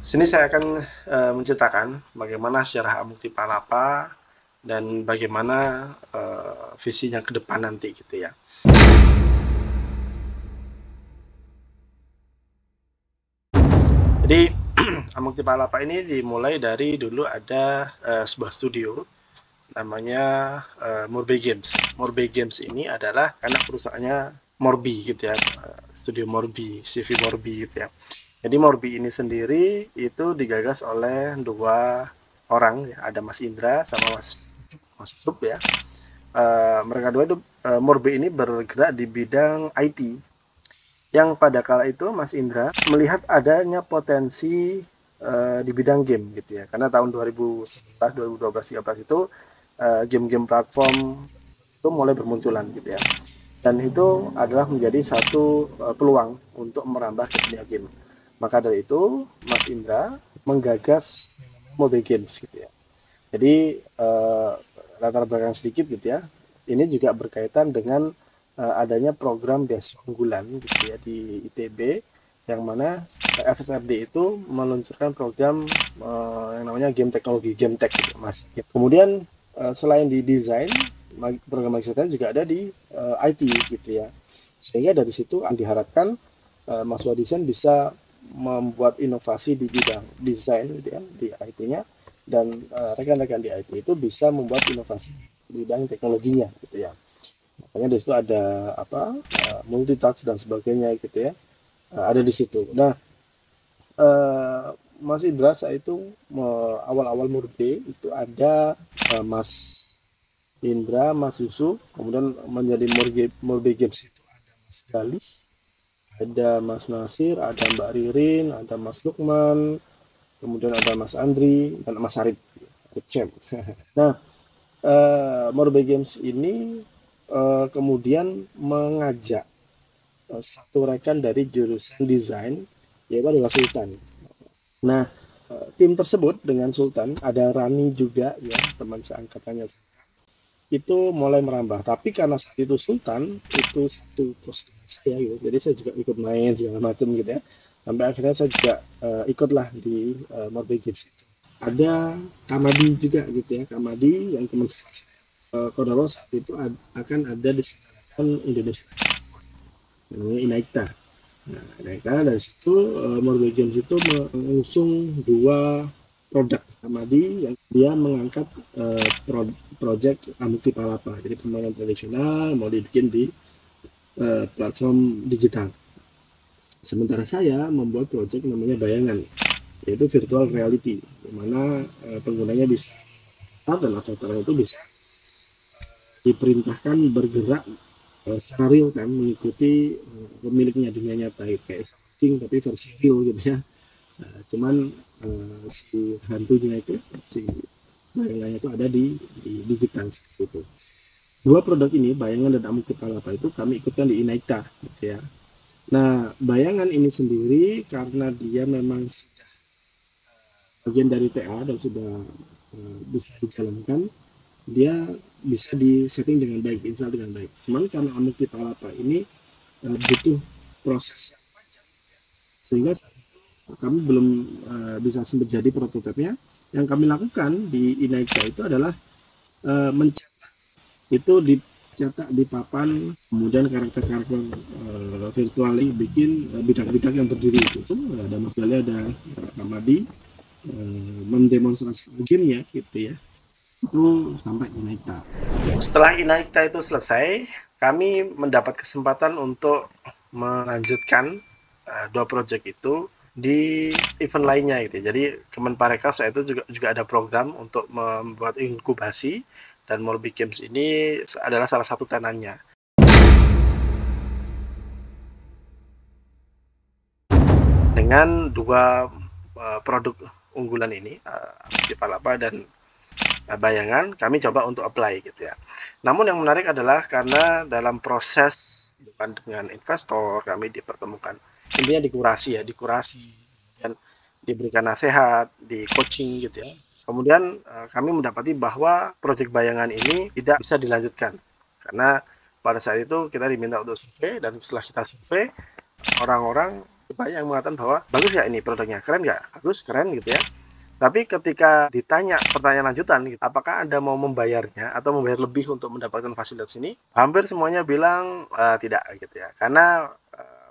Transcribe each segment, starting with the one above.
Sini saya akan menceritakan bagaimana sejarah Amukti Palapa dan bagaimana visinya ke depan nanti gitu ya. Jadi Amukti Palapa ini dimulai dari dulu ada sebuah studio namanya Morbay Games. Morbay Games ini adalah karena perusahaannya Morbi gitu ya, studio Morbi, CV Morbi gitu ya. Jadi Morbi ini sendiri itu digagas oleh dua orang, ya. Ada Mas Indra sama Mas Sup ya. Mereka dua itu Morbi ini bergerak di bidang IT. Yang pada kala itu Mas Indra melihat adanya potensi di bidang game gitu ya. Karena tahun 2011, 2012, 2013 itu game-game platform itu mulai bermunculan gitu ya. Dan itu adalah menjadi satu peluang untuk merambah ke dunia game. Maka dari itu Mas Indra menggagas mobile games gitu ya. Jadi latar belakang sedikit gitu ya. Ini juga berkaitan dengan adanya program beasiswa unggulan gitu ya di ITB, yang mana FSRD itu meluncurkan program yang namanya game teknologi, game tech gitu, Mas. Kemudian selain di desain, program magister juga ada di IT gitu ya. Sehingga dari situ diharapkan mahasiswa desain bisa membuat inovasi di bidang desain gitu ya, di IT-nya, dan rekan-rekan di IT itu bisa membuat inovasi di bidang teknologinya gitu ya. Makanya di situ ada multi touch dan sebagainya gitu ya, ada di situ. Nah, Mas Indra saya itu awal-awal Murbe itu ada Mas Indra, Mas Yusuf, kemudian menjadi Murbe Games itu ada Mas Galis, ada Mas Nasir, ada Mbak Ririn, ada Mas Lukman, kemudian ada Mas Andri dan Mas Arif Cem. Nah, Mobile Games ini kemudian mengajak satu rekan dari jurusan desain, yaitu adalah Sultan. Nah, tim tersebut dengan Sultan, ada Rani juga ya, teman seangkatannya Sultan, itu mulai merambah. Tapi karena saat itu Sultan itu satu kos dengan saya gitu, jadi saya juga ikut main segala macam gitu ya. Sampai akhirnya saya juga ikutlah di Mobile Games itu. Ada Kamadi juga gitu ya, Kamadi yang teman sekelas saya. Kodaro saat itu akan ada diselenggarakan Indonesia namanya Inaikta. Nah, Inaikta dari situ Mobile Games itu mengusung dua produk. Kamadi yang dia mengangkat project Amukti Palapa, jadi permainan tradisional mau dibikin di platform digital. Sementara saya membuat project namanya Bayangan, yaitu virtual reality, di mana penggunanya bisa dan avatar itu bisa diperintahkan bergerak secara real time mengikuti pemiliknya dunia nyata, kayak something tapi versi real gitu ya. Cuman si hantunya itu, si bayangannya itu ada di digital seperti itu. Dua produk ini, Bayangan dan Amukti Palapa, itu kami ikutkan di Inaikta gitu ya. Nah, Bayangan ini sendiri karena dia memang sudah bagian dari TA dan sudah bisa dijalankan, dia bisa disetting dengan baik, install dengan baik. Cuman karena Amukti Palapa ini butuh proses yang panjang gitu ya, sehingga saat itu kami belum bisa menjadi prototipenya. Yang kami lakukan di Inaikta itu adalah mencetak, itu dicetak di papan, kemudian karakter-karakter virtual ini bikin bidang-bidang yang berdiri itu. Ada Mas Gali, ada Kamadi mendemonstrasikan gamenya gitu ya, itu sampai Inaikta. Setelah Inaikta itu selesai, kami mendapat kesempatan untuk melanjutkan dua proyek itu di event lainnya gitu. Jadi Kemenparekraf saya itu juga ada program untuk membuat inkubasi, dan Morbi Games ini adalah salah satu tenannya. Dengan dua produk unggulan ini, Amukti Palapa dan Bayangan, kami coba untuk apply gitu ya. Namun yang menarik adalah karena dalam proses dengan investor kami dipertemukan, intinya dikurasi dan diberikan nasihat, di coaching gitu ya. Kemudian kami mendapati bahwa proyek Bayangan ini tidak bisa dilanjutkan karena pada saat itu kita diminta untuk survei, dan setelah kita survei, orang-orang banyak yang mengatakan bahwa bagus ya ini produknya, keren nggak? Bagus, keren gitu ya. Tapi ketika ditanya pertanyaan lanjutan, gitu, apakah Anda mau membayarnya atau membayar lebih untuk mendapatkan fasilitas ini? Hampir semuanya bilang tidak gitu ya. Karena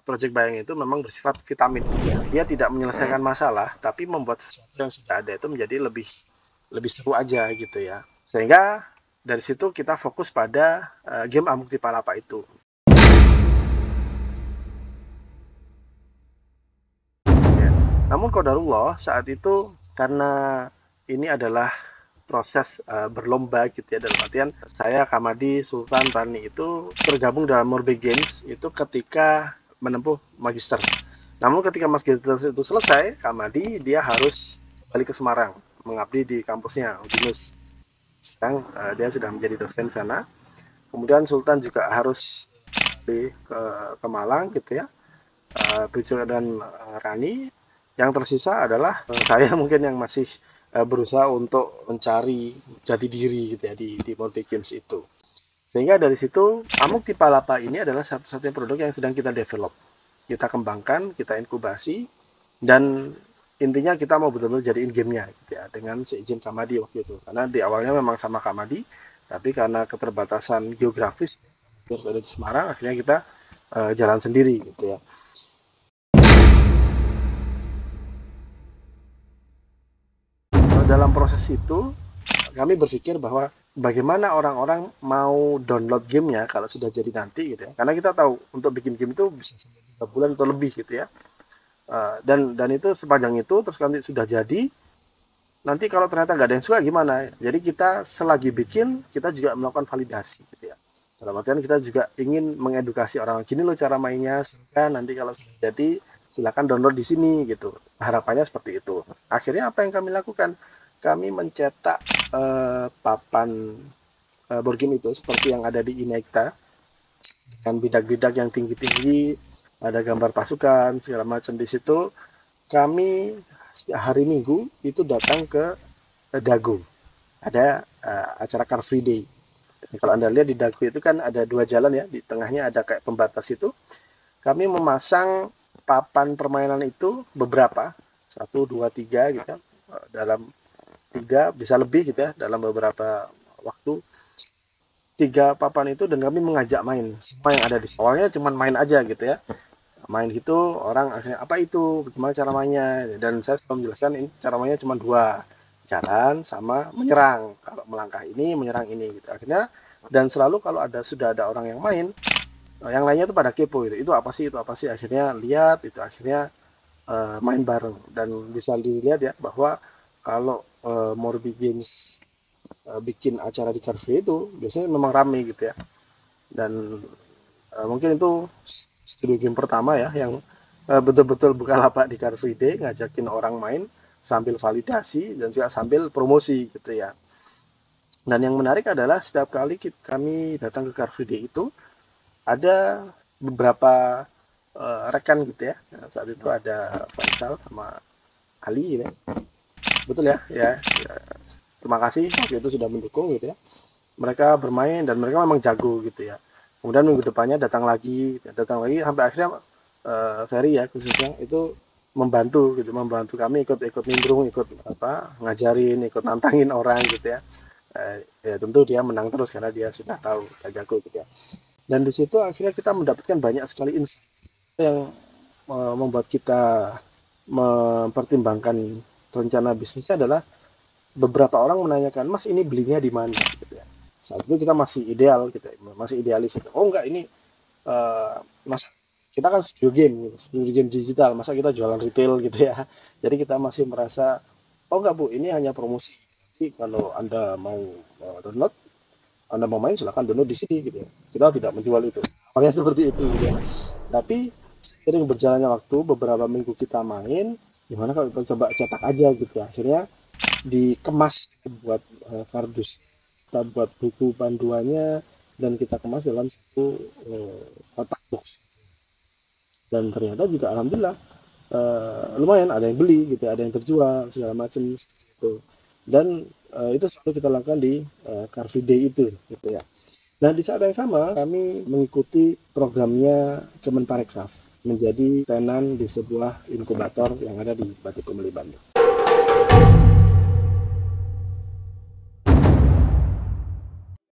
Project Bayang itu memang bersifat vitamin. Dia tidak menyelesaikan masalah, tapi membuat sesuatu yang sudah ada itu menjadi lebih seru aja gitu ya. Sehingga dari situ kita fokus pada game Amuk Tipalapa itu. Ya. Namun qadarullah saat itu karena ini adalah proses berlomba gitu ya, dalam artian saya, Kamadi, Sultan, Rani itu tergabung dalam Morbid Games itu ketika menempuh magister. Namun ketika magister itu selesai, Kamadi dia harus kembali ke Semarang mengabdi di kampusnya Udinus. Sekarang dia sudah menjadi dosen di sana. Kemudian Sultan juga harus ke Malang gitu ya. Pucuk dan Rani. Yang tersisa adalah saya mungkin yang masih berusaha untuk mencari jati diri gitu ya di Morbid Games itu. Sehingga dari situ Amuk Tipalapa ini adalah satu-satunya produk yang sedang kita develop. Kita kembangkan, kita inkubasi, dan intinya kita mau benar-benar jadiin gamenya gitu ya, dengan seizin Kamadi waktu itu. Karena di awalnya memang sama Kamadi, tapi karena keterbatasan geografis harus ada di Semarang, akhirnya kita jalan sendiri gitu ya. Dalam proses itu kami berpikir bahwa bagaimana orang-orang mau download gamenya kalau sudah jadi nanti gitu ya. Karena kita tahu untuk bikin game itu bisa sampai 3 bulan atau lebih gitu ya. Dan itu sepanjang itu terus nanti sudah jadi, nanti kalau ternyata nggak ada yang suka gimana. Jadi kita selagi bikin kita juga melakukan validasi gitu ya. Dalam artian kita juga ingin mengedukasi orang, gini loh cara mainnya, sehingga nanti kalau sudah jadi silakan download di sini gitu. Harapannya seperti itu. Akhirnya apa yang kami lakukan? Kami mencetak papan board game itu seperti yang ada di Inekta, dengan bidak-bidak yang tinggi-tinggi, ada gambar pasukan segala macam. Di situ kami hari Minggu itu datang ke Dago, ada acara Car Free Day. Dan kalau Anda lihat di Dago itu kan ada 2 jalan ya, di tengahnya ada kayak pembatas itu. Kami memasang papan permainan itu beberapa, 1, 2, 3 gitu ya, dalam 3 bisa lebih gitu ya, dalam beberapa waktu 3 papan itu, dan kami mengajak main semua yang ada di awalnya, cuman main aja gitu ya, main gitu. Orang akhirnya apa itu, bagaimana cara mainnya, dan saya selalu menjelaskan ini cara mainnya cuma 2, jalan sama menyerang. Kalau melangkah ini, menyerang ini gitu. Akhirnya dan selalu kalau sudah ada orang yang main, yang lainnya tuh pada kepo gitu, itu apa sih, itu apa sih, akhirnya lihat itu, akhirnya main bareng. Dan bisa dilihat ya bahwa kalau Morbid Games bikin acara di Car Free itu biasanya memang rame gitu ya. Dan mungkin itu studio game pertama ya yang betul-betul buka lapak di Car Free Day, ngajakin orang main sambil validasi dan juga sambil promosi gitu ya. Dan yang menarik adalah setiap kali kami datang ke Car Free Day itu ada beberapa rekan gitu ya. Saat itu ada Faisal sama Ali gitu ya. Betul ya, ya. Terima kasih waktu itu sudah mendukung gitu ya. Mereka bermain dan mereka memang jago gitu ya. Kemudian minggu depannya datang lagi sampai akhirnya Ferry ya khususnya itu membantu kami ikut nimbrung, ikut ngajarin, ikut nantangin orang gitu ya. Ya tentu dia menang terus karena dia sudah tahu, dia jago gitu ya. Dan di situ akhirnya kita mendapatkan banyak sekali insight yang membuat kita mempertimbangkan rencana bisnisnya. Adalah beberapa orang menanyakan, Mas ini belinya di mana gitu ya. Saat itu kita masih ideal gitu, masih idealis itu. Oh enggak, ini mas kita kan studio game digital, masa kita jualan retail gitu ya. Jadi kita masih merasa, oh enggak Bu, ini hanya promosi. Jadi kalau Anda mau download, Anda mau main silahkan download di sini gitu ya. Kita tidak menjual itu. Makanya seperti itu gitu ya. Tapi seiring berjalannya waktu, beberapa minggu kita main, gimana kalau kita coba cetak aja gitu ya. Akhirnya dikemas, buat kardus, kita buat buku panduannya, dan kita kemas dalam satu kotak box. Dan ternyata juga alhamdulillah lumayan ada yang beli gitu, ada yang terjual segala macam seperti itu. Dan itu selalu kita lakukan di Car Free Day itu gitu ya. Dan di saat yang sama, kami mengikuti programnya Kemenparekraf menjadi tenan di sebuah inkubator yang ada di Batik Komeli Bandung.